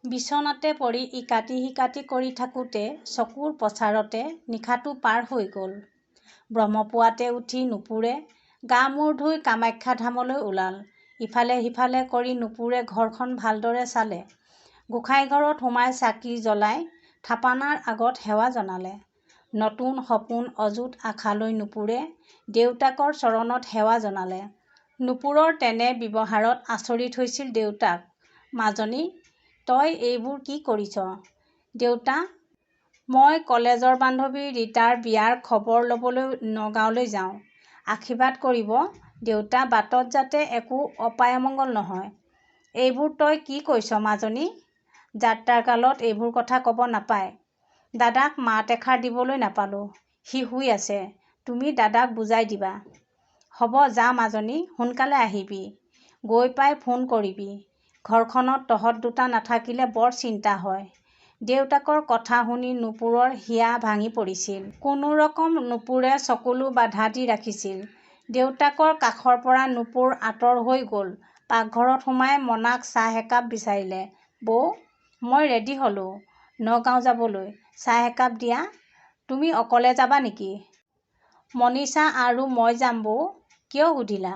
বিছনাতে পৰি ইকাতি সিকাতি কৰি থাকোঁতে চকুৰ পচাৰতে নিশাটো পাৰ হৈ গ'ল। ব্ৰহ্মপুৱাতে উঠি নুপুৰে গা মূৰ ধুই কামাখ্যা ধামলৈ ওলাল। ইফালে সিফালে কৰি নুপুৰে ঘৰখন ভালদৰে চালে। গোসাঁই ঘৰত সোমাই চাকি জ্বলাই থাপনাৰ আগত সেৱা জনালে। নতুন সপোন অযুত আশালৈ নুপুৰে দেউতাকৰ চৰণত সেৱা জনালে। নুপুৰৰ তেনে ব্যৱহাৰত আচৰিত হৈছিল দেউতাক। মাজনী, তই এইবোৰ কি কৰিছ? দেউতা, মই কলেজৰ বান্ধৱী ৰীতাৰ বিয়াৰ খবৰ ল'বলৈ নগাঁৱলৈ যাওঁ। আশীৰ্বাদ কৰিব দেউতা, বাটত যাতে একো অপায়মংগল নহয়। এইবোৰ তই কি কৈছ মাজনী? যাত্ৰাৰ কালত এইবোৰ কথা ক'ব নাপায়। দাদাক মাত এষাৰ দিবলৈ নাপালোঁ। সি শুই আছে। তুমি দাদাক বুজাই দিবা। হ'ব যা মাজনী, সোনকালে আহিবি। গৈ পাই ফোন কৰিবি। ঘৰখনত তহঁত দুটা নাথাকিলে বৰ চিন্তা হয়। দেউতাকৰ কথা শুনি নুপুৰৰ হিয়া ভাঙি পৰিছিল। কোনো ৰকম নুপুৰে চকুলো বাধা দি ৰাখিছিল। দেউতাকৰ কাষৰ পৰা নুপুৰ আঁতৰ হৈ গ'ল। পাকঘৰত সোমাই মনাক চাহ একাপ বিচাৰিলে। বৌ, মই ৰেডি হ'লোঁ নগাঁও যাবলৈ। চাহ একাপ দিয়া। তুমি অকলে যাবা নেকি? মনীষা আৰু মই যাম বৌ। কিয় সুধিলা?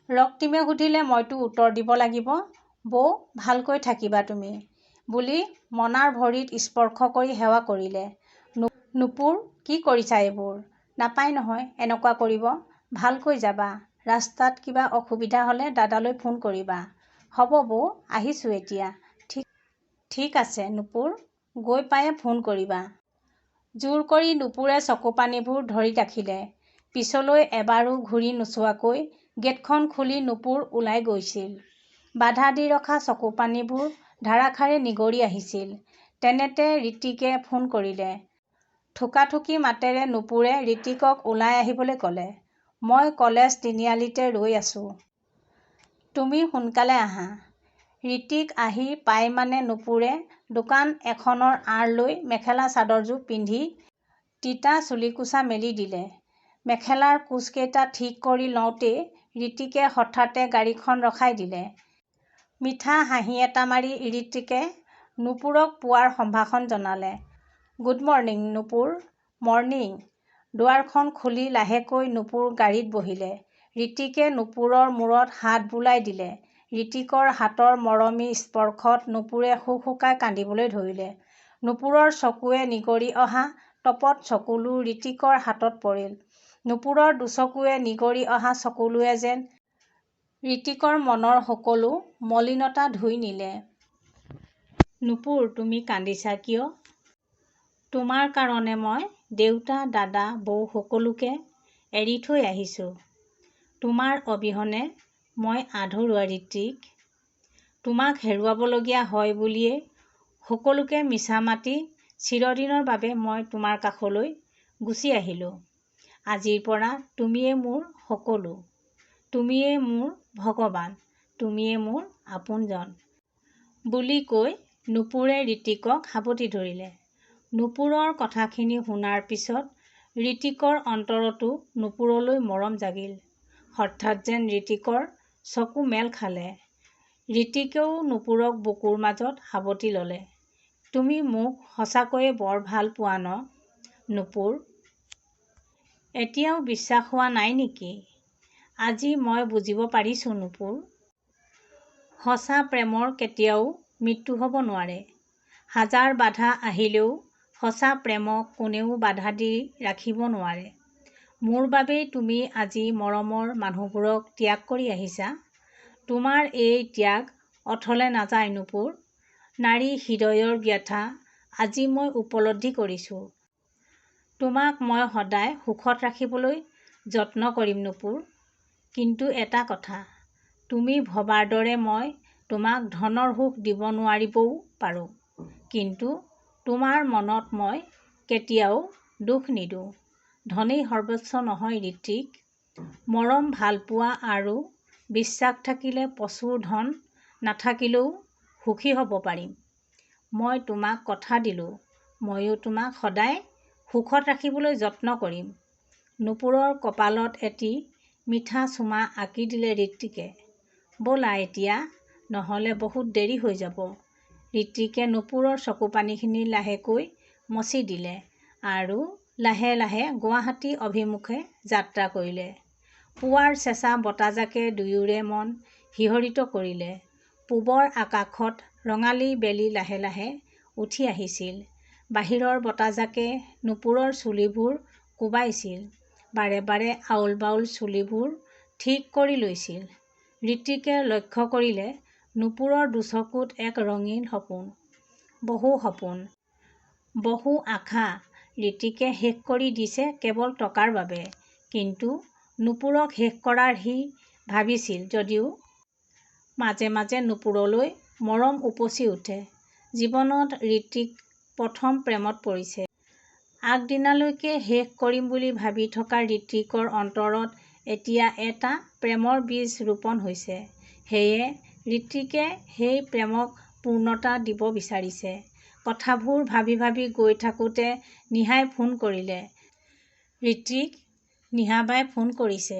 ৰক্তিমে সুধিলে মইতো উত্তৰ দিব লাগিব। বৌ, ভালকৈ থাকিবা তুমি, বুলি মনাৰ ভৰিত স্পৰ্শ কৰি সেৱা কৰিলে। নুপুৰ, কি কৰিছা এইবোৰ? নাপায় নহয় এনেকুৱা কৰিব। ভালকৈ যাবা। ৰাস্তাত কিবা অসুবিধা হ'লে দাদালৈ ফোন কৰিবা। হ'ব বৌ, আহিছোঁ এতিয়া। ঠিক আছে নুপুৰ, গৈ পায়ে ফোন কৰিবা। জোৰ কৰি নুপুৰে চকুপানীবোৰ ধৰি ৰাখিলে। পিছলৈ এবাৰো ঘূৰি নোচোৱাকৈ গেটখন খুলি নুপুৰ ওলাই গৈছিল। বাধা দি ৰখা চকুপানীবোৰ ধাৰাসাৰে নিগৰি আহিছিল। তেনেতে ঋতিকে ফোন কৰিলে। থোকাথুকি মাতেৰে নুপুৰে ঋতিকক ওলাই আহিবলৈ ক'লে। মই কলেজ তিনিআলিতে ৰৈ আছোঁ। তুমি সোনকালে আহা। ঋতিক আহি পাই মানে নুপুৰে দোকান এখনৰ আঁৰ লৈ মেখেলা চাদৰযোৰ পিন্ধি তিতা চুলিকোছা মেলি দিলে। মেখেলাৰ কোচকেইটা ঠিক কৰি লওঁতেই ঋতিকে হঠাতে গাড়ীখন ৰখাই দিলে। মিঠা হাঁহি এটা মাৰি ঋতিকে নুপুৰক পুৱাৰ সম্ভাষণ জনালে। গুড মৰ্ণিং নুপুৰ। মৰ্ণিং। দুৱাৰখন খুলি লাহেকৈ নুপুৰ গাড়ীত বহিলে। ঋতিকে নুপুৰৰ মূৰত হাত বুলাই দিলে। ঋতিকৰ হাতৰ মৰমী স্পৰ্শত নুপুৰে হুকহুকাই কান্দিবলৈ ধৰিলে। নুপুৰৰ চকুৱে নিগৰি অহা টপত চকুলো ঋতিকৰ হাতত পৰিল। নুপুৰৰ দুচকুৱে নিগৰি অহা চকুলোৱে যেন ঋতিকৰ মনৰ সকলো মলিনতা ধুই নিলে। নুপুৰ, তুমি কান্দিছা কিয়? তোমাৰ কাৰণে মই দেউতা, দাদা, বৌ সকলোকে এৰি থৈ আহিছোঁ। তোমাৰ অবিহনে মই আধৰুৱা ঋতিক। তোমাক হেৰুৱাবলগীয়া হয় বুলিয়েই সকলোকে মিছা মাতি চিৰদিনৰ বাবে মই তোমাৰ কাষলৈ গুচি আহিলোঁ। আজিৰ পৰা তুমিয়েই মোৰ সকলো। তুমিয়েই মোৰ ভগৱান। তুমিয়েই মোৰ আপোনজন। বুলি কৈ নুপুৰে ঋতিকক সাবটি ধৰিলে। নুপুৰৰ কথাখিনি শুনাৰ পিছত ঋতিকৰ অন্তৰতো নুপুৰলৈ মৰম জাগিল। হঠাৎ যেন ঋতিকৰ চকু মেল খালে। ঋতিকেও নুপুৰক বুকুৰ মাজত সাবটি ল'লে। তুমি মোক সঁচাকৈয়ে বৰ ভাল পোৱা ন নুপুৰ? এতিয়াও বিশ্বাস হোৱা নাই নেকি? আজি মই বুজিব পাৰিছোঁ নুপুৰ। সঁচা প্ৰেমৰ কেতিয়াও মৃত্যু হ'ব নোৱাৰে। হাজাৰ বাধা আহিলেও সঁচা প্ৰেমক কোনেও বাধা দি ৰাখিব নোৱাৰে। মোৰ বাবেই তুমি আজি মৰমৰ মানুহবোৰক ত্যাগ কৰি আহিছা। তোমাৰ এই ত্যাগ অথলে নাযায় নুপুৰ। নাৰী হৃদয়ৰ ব্যথা আজি মই উপলব্ধি কৰিছোঁ। তোমাক মই সদায় সুখত ৰাখিবলৈ যত্ন কৰিম নুপুৰ। কিন্তু এটা কথা, তুমি ভবাৰ দৰে মই তোমাক ধনৰ সুখ দিব নোৱাৰিবও পাৰোঁ। কিন্তু তোমাৰ মনত মই কেতিয়াও দুখ নিদিওঁ। ধনেই সৰ্বস্ব নহয় ঋতিক। মৰম, ভালপোৱা আৰু বিশ্বাস থাকিলে প্ৰচুৰ ধন নাথাকিলেও সুখী হ'ব পাৰিম। মই তোমাক কথা দিলোঁ, ময়ো তোমাক সদায় সুখত ৰাখিবলৈ যত্ন কৰিম। নুপুৰৰ কপালত এটি মিঠা চুমা আঁকি দিলে ঋতিকে। ব'লা এতিয়া, নহ'লে বহুত দেৰি হৈ যাব। ঋত্বিকে নুপুৰৰ চকুপানীখিনি লাহেকৈ মচি দিলে আৰু লাহে লাহে গুৱাহাটী অভিমুখে যাত্ৰা কৰিলে। পুৱাৰ চেঁচা বতাহজাকে দুয়োৰে মন শিহৰিত কৰিলে। পূবৰ আকাশত ৰঙালী বেলি লাহে লাহে উঠি আহিছিল। বাহিৰৰ বতাহজাকে নুপুৰৰ চুলিবোৰ কোবাইছিল। বাৰে বাৰে আউল বাউল চুলিবোৰ ঠিক কৰি লৈছিল। ঋত্বিকে লক্ষ্য কৰিলে নুপুৰৰ দুচকুত এক ৰঙীন সপোন। বহু আশা ঋত্বিকে শেষ কৰি দিছে কেৱল টকাৰ বাবে। কিন্তু নুপুৰক শেষ কৰাৰ সি ভাবিছিল যদিও মাজে মাজে নুপুৰলৈ মৰম উপচি উঠে। জীৱনত ঋত্বিক প্ৰথম প্ৰেমত পৰিছে। আগদিনালৈকে শেষ কৰিম বুলি ভাবি থকা ঋত্বিকৰ অন্তৰত এতিয়া এটা প্ৰেমৰ বীজ ৰোপণ হৈছে। সেয়ে ঋত্বিকে সেই প্ৰেমক পূৰ্ণতা দিব বিচাৰিছে। কথাবোৰ ভাবি ভাবি গৈ থাকোঁতে নিহাই ফোন কৰিলে। ঋত্বিক, নিহাবাই ফোন কৰিছে।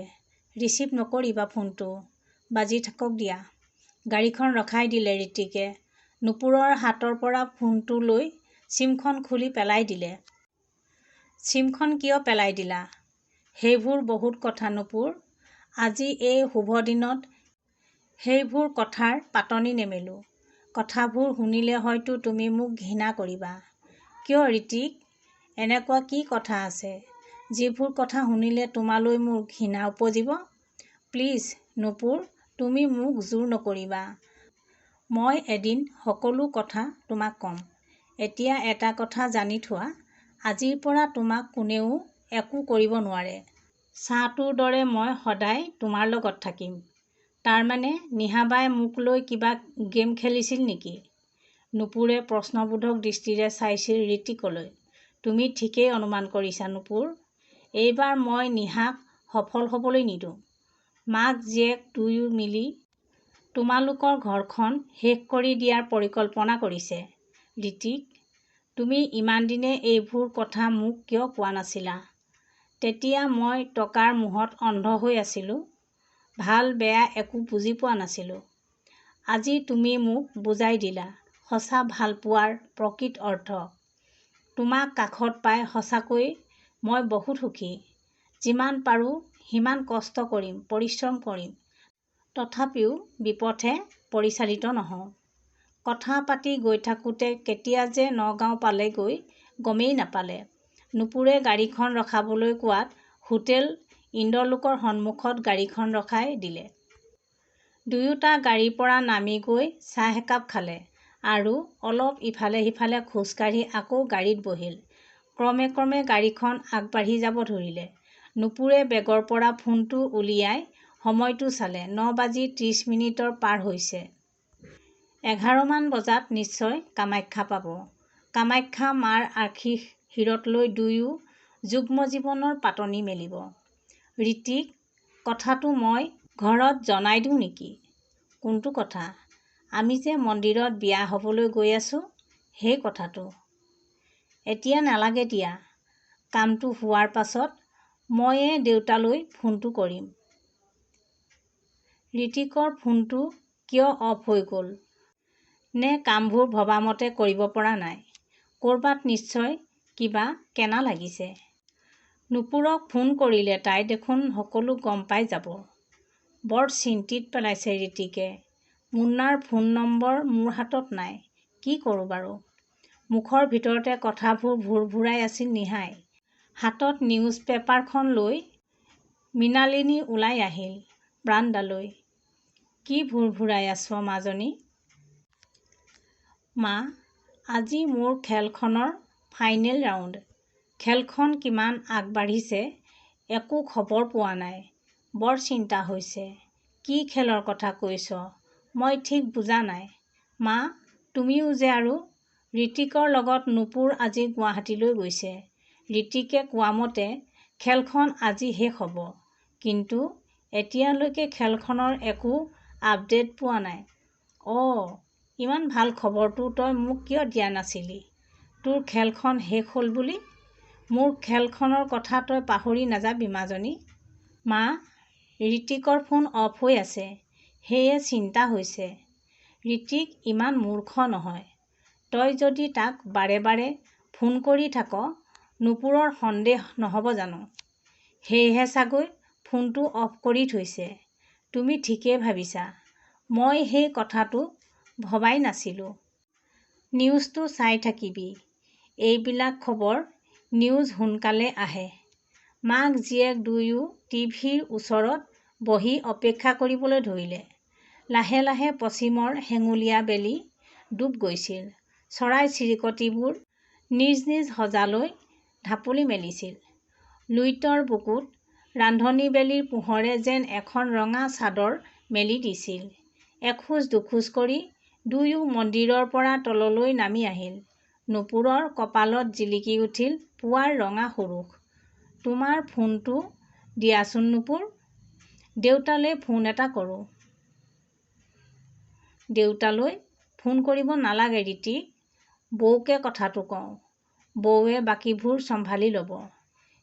ৰিচিভ নকৰিবা ফোনটো। বাজি থাকক দিয়া। গাড়ীখন ৰখাই দিলে ঋত্বিকে। নুপুৰৰ হাতৰ পৰা ফোনটো লৈ চিমখন খুলি পেলাই দিলে। চিমখন কিয় পেলাই দিলা? সেইবোৰ বহুত কথা নুপুৰ। আজি এই শুভ দিনত সেইবোৰ কথাৰ পাতনি নেমেলোঁ। কথাবোৰ শুনিলে হয়তো তুমি মোক ঘৃণা কৰিবা। কিয় ঋত্বিক? এনেকুৱা কি কথা আছে যিবোৰ কথা শুনিলে তোমালৈ মোৰ ঘৃণা উপজিব? প্লিজ নুপুৰ, তুমি মোক জোৰ নকৰিবা। মই এদিন সকলো কথা তোমাক ক'ম। এতিয়া এটা কথা জানি থোৱা, আজিৰ পৰা তোমাক কোনেও একো কৰিব নোৱাৰে। ছাঁটোৰ দৰে মই সদায় তোমাৰ লগত থাকিম। তাৰমানে নিহাবাই মোক লৈ কিবা গেম খেলিছিল নেকি? নুপুৰে প্ৰশ্নবোধক দৃষ্টিৰে চাইছিল ঋত্বিকলৈ। তুমি ঠিকেই অনুমান কৰিছা নুপুৰ। এইবাৰ মই নিহাক সফল হ'বলৈ নিদিওঁ। মাক জীয়েক দুয়ো মিলি তোমালোকৰ ঘৰখন শেষ কৰি দিয়াৰ পৰিকল্পনা কৰিছে। ঋত্বিক, তুমি ইমান দিনে এইবোৰ কথা মোক কিয় কোৱা নাছিলা? তেতিয়া মই টকাৰ মোহত অন্ধ হৈ আছিলোঁ। ভাল বেয়া একো বুজি পোৱা নাছিলোঁ। আজি তুমি মোক বুজাই দিলা সঁচা ভালপোৱাৰ প্ৰকৃত অৰ্থ। তোমাক কাষত পাই সঁচাকৈ মই বহুত সুখী। যিমান পাৰোঁ সিমান কষ্ট কৰিম, পৰিশ্ৰম কৰিম। তথাপিও বিপথে পৰিচালিত নহওঁ। কথা পাতি গৈ থাকোঁতে কেতিয়া যে নগাঁও পালেগৈ গমেই নাপালে। নুপুৰে গাড়ীখন ৰখাবলৈ কোৱাত হোটেল ইন্দ্ৰলোকৰ সন্মুখত গাড়ীখন ৰখাই দিলে। দুয়োটা গাড়ীৰ পৰা নামি গৈ চাহ একাপ খালে আৰু অলপ ইফালে সিফালে খোজকাঢ়ি আকৌ গাড়ীত বহিল। ক্ৰমে ক্ৰমে গাড়ীখন আগবাঢ়ি যাব ধৰিলে। নুপুৰে বেগৰ পৰা ফোনটো উলিয়াই সময়টো চালে। ৯:৩০ পাৰ হৈছে। ১১মান বজাত নিশ্চয় কামাখ্যা পাব। কামাখ্যা মাৰ আশীষ শিৰত লৈ দুয়ো যুগ্ম জীৱনৰ পাতনি মেলিব। ঋত্বিক, কথাটো মই ঘৰত জনাই দিওঁ নেকি? কোনটো কথা? আমি যে মন্দিৰত বিয়া হ'বলৈ গৈ আছোঁ, সেই কথাটো। এতিয়া নালাগে দিয়া। কামটো হোৱাৰ পাছত ময়ে দেউতালৈ ফোনটো কৰিম। ঋত্বিকৰ ফোনটো কিয় অফ হৈ গ'ল? নে কামবোৰ ভবামতে কৰিব পৰা নাই? ক'ৰবাত নিশ্চয় কিবা কেনা লাগিছে। নুপুৰক ফোন কৰিলে তাই দেখোন সকলো গম পাই যাব। বৰ চিন্তিত পেলাইছে ঋত্বিকে। মুন্নাৰ ফোন নম্বৰ মোৰ হাতত নাই। কি কৰোঁ বাৰু? মুখৰ ভিতৰতে কথাবোৰ ভুৰভুৰাই আছিল নিহাই। হাতত নিউজ পেপাৰখন লৈ মৃণালিনী ওলাই আহিল বাৰান্দালৈ। কি ভুৰভুৰাই আছ মাজনী? মা, আজি মোৰ খেলখনৰ ফাইনেল ৰাউণ্ড। খেলখন কিমান আগবাঢ়িছে একো খবৰ পোৱা নাই। বৰ চিন্তা হৈছে। কি খেলৰ কথা কৈছ মই ঠিক বুজা নাই। মা, তুমিও যে আৰু? ঋত্বিকৰ লগত নুপুৰ আজি গুৱাহাটীলৈ গৈছে। ঋত্বিকে কোৱামতে খেলখন আজি শেষ হ'ব। কিন্তু এতিয়ালৈকে খেলখনৰ একো আপডেট পোৱা নাই। অ', ইমান ভাল খবৰটো তই মোক কিয় দিয়া নাছিলি? তোৰ খেলখন শেষ হ'ল বুলি? মোৰ খেলখনৰ কথা তই পাহৰি নাযাবি মাজনী। মা, ঋত্বিকৰ ফোন অফ হৈ আছে। সেয়ে চিন্তা হৈছে। ঋত্বিক ইমান মূৰ্খ নহয়। তই যদি তাক বাৰে বাৰে ফোন কৰি থাক নুপুৰৰ সন্দেহ নহ'ব জানো? সেয়েহে চাগৈ ফোনটো অফ কৰি থৈছে। তুমি ঠিকেই ভাবিছা। মই সেই কথাটো ভবাই নাছিলোঁ। নিউজটো চাই থাকিবি। এইবিলাক খবৰ নিউজ সোনকালে আহে। মাক জীয়েক দুয়ো টিভিৰ ওচৰত বহি অপেক্ষা কৰিবলৈ ধৰিলে। লাহে লাহে পশ্চিমৰ হেঙুলীয়া বেলি ডুব গৈছিল। চৰাই চিৰিকটিবোৰ নিজ নিজ সজালৈ ঢাপলি মেলিছিল। লুইতৰ বুকুত ৰান্ধনী বেলিৰ পোহৰে যেন এখন ৰঙা চাদৰ মেলি দিছিল। এখোজ দুখোজ কৰি দুয়ো মন্দিৰৰ পৰা তললৈ নামি আহিল। নুপুৰৰ কপালত জিলিকি উঠিল পুৱাৰ ৰঙা সৰুষ। তোমাৰ ফোনটো দিয়াচোন নুপুৰ। দেউতালৈ ফোন এটা কৰোঁ। দেউতালৈ ফোন কৰিব নালাগে ৰিতিক। বৌকে কথাটো কওঁ। বৌৱে বাকীবোৰ চম্ভালি ল'ব।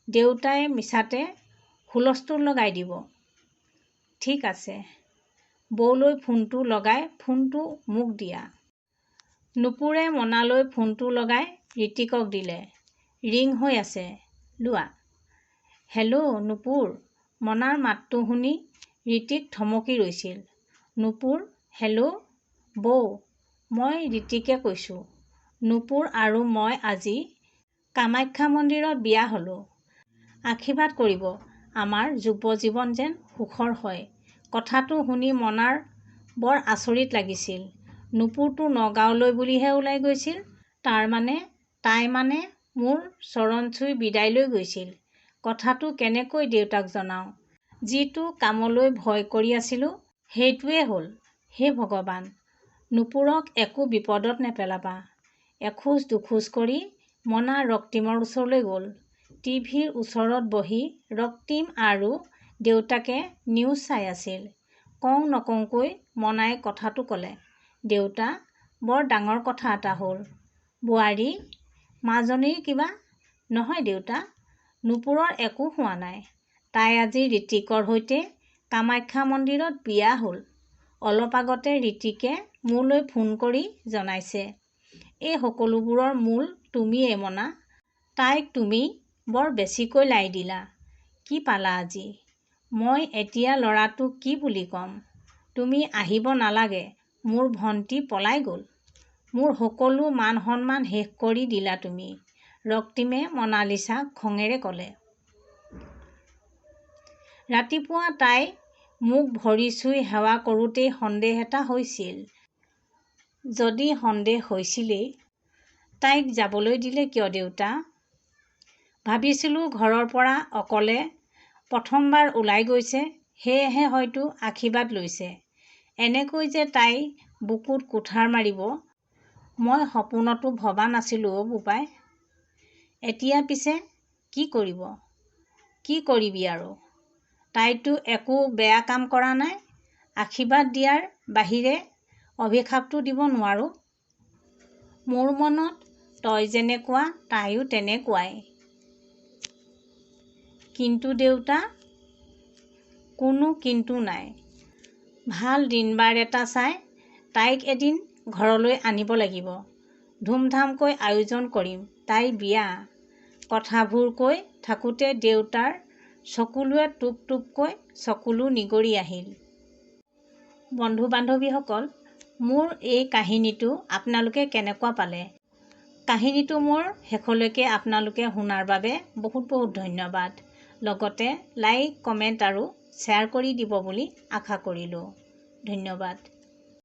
দেউতাই মিছাতে হুলস্থুল লগাই দিব। ঠিক আছে। বৌলৈ ফোনটো লগাই ফোনটো মোক দিয়া। নুপুৰে মনালৈ ফোনটো লগাই ৰিতিকক দিলে। ৰিং হৈ আছে। লোৱা। হেল্ল' নুপুৰ। মনাৰ মাতটো শুনি ৰিতিক থমকি ৰৈছিল। নুপুৰ হেল্ল' বৌ মই ৰিতিকে কৈছোঁ। নুপুৰ আৰু মই আজি কামাখ্যা মন্দিৰত বিয়া হ'লোঁ। আশীৰ্বাদ কৰিব আমাৰ যুৱ জীৱন যেন সুখৰ হয়। কথাটো শুনি মনাৰ বৰ আচৰিত লাগিছিল। নুপুৰটো নগাঁৱলৈ বুলিহে ওলাই গৈছিল। তাই মানে মোৰ চৰণ চুই বিদায় লৈ গৈছিল। কথাটো কেনেকৈ দেউতাক জনাওঁ? যিটো কামলৈ ভয় কৰি আছিলোঁ সেইটোৱে হ'ল। হে ভগৱান! নুপুৰক একো বিপদত নেপেলাবা। এখোজ দুখোজ কৰি মনা ৰক্তিমৰ ওচৰলৈ গ'ল। টিভিৰ ওচৰত বহি ৰক্তিম আৰু দেউতাকে নিউজ চাই আছিল। কওঁ নকওঁকৈ মনাই কথাটো ক'লে। দেউতা বৰ ডাঙৰ কথা এটা হ'ল। বোৱাৰী মাজনীৰ কিবা? নহয় দেউতা। নুপুৰৰ একো হোৱা নাই। তাই আজি ৰিতিকৰ সৈতে কামাখ্যা মন্দিৰত বিয়া হ'ল। অলপ আগতে ৰিতিকে মোলৈ ফোন কৰি জনাইছে। এই সকলোবোৰৰ মূল তুমিয়েই মনা। তাইক তুমি বৰ বেছিকৈ লাই দিলা। কি পালা আজি? মই এতিয়া ল'ৰাটোক কি বুলি ক'ম? তুমি আহিব নালাগে। মোৰ ভণ্টি পলাই গ'ল। মোৰ সকলো মান সন্মান শেষ কৰি দিলা তুমি। ৰক্তিমে মনালিছাক খঙেৰে ক'লে। ৰাতিপুৱা তাই মোক ভৰি চুই সেৱা কৰোঁতেই সন্দেহ এটা হৈছিল। যদি সন্দেহ হৈছিলেই তাইক যাবলৈ দিলে কিয় দেউতা? ভাবিছিলোঁ ঘৰৰ পৰা অকলে প্ৰথমবাৰ ওলাই গৈছে সেয়েহে হয়তো আশীৰ্বাদ লৈছে। এনেকৈ যে তাই বুকুত কুঠাৰ মাৰিব মই সপোনতো ভবা নাছিলোঁ অ' বোপাই। এতিয়া পিছে কি কৰিব? কি কৰিবি আৰু? তাইতো একো বেয়া কাম কৰা নাই। আশীৰ্বাদ দিয়াৰ বাহিৰে অভিশাপটো দিব নোৱাৰোঁ। মোৰ মনত তই যেনেকুৱা তাইও তেনেকুৱাই। কিন্তু দেউতা? কোনো কিন্তু নাই। ভাল দিন বাৰ এটা চাই তাইক এদিন ঘৰলৈ আনিব লাগিব। ধুমধামকৈ আয়োজন কৰিম তাইৰ বিয়া। কথাবোৰ কৈ থাকোঁতে দেউতাৰ চকুলোৱে টোপ টোপকৈ চকুলো নিগৰি আহিল। বন্ধু বান্ধৱীসকল, মোৰ এই কাহিনীটো আপোনালোকে কেনেকুৱা পালে? কাহিনীটো মোৰ শেষলৈকে আপোনালোকে শুনাৰ বাবে বহুত বহুত ধন্যবাদ। লগতে লাইক কমেণ্ট আৰু শ্বেয়াৰ কৰি দিব বুলি আশা কৰিলোঁ। ধন্যবাদ।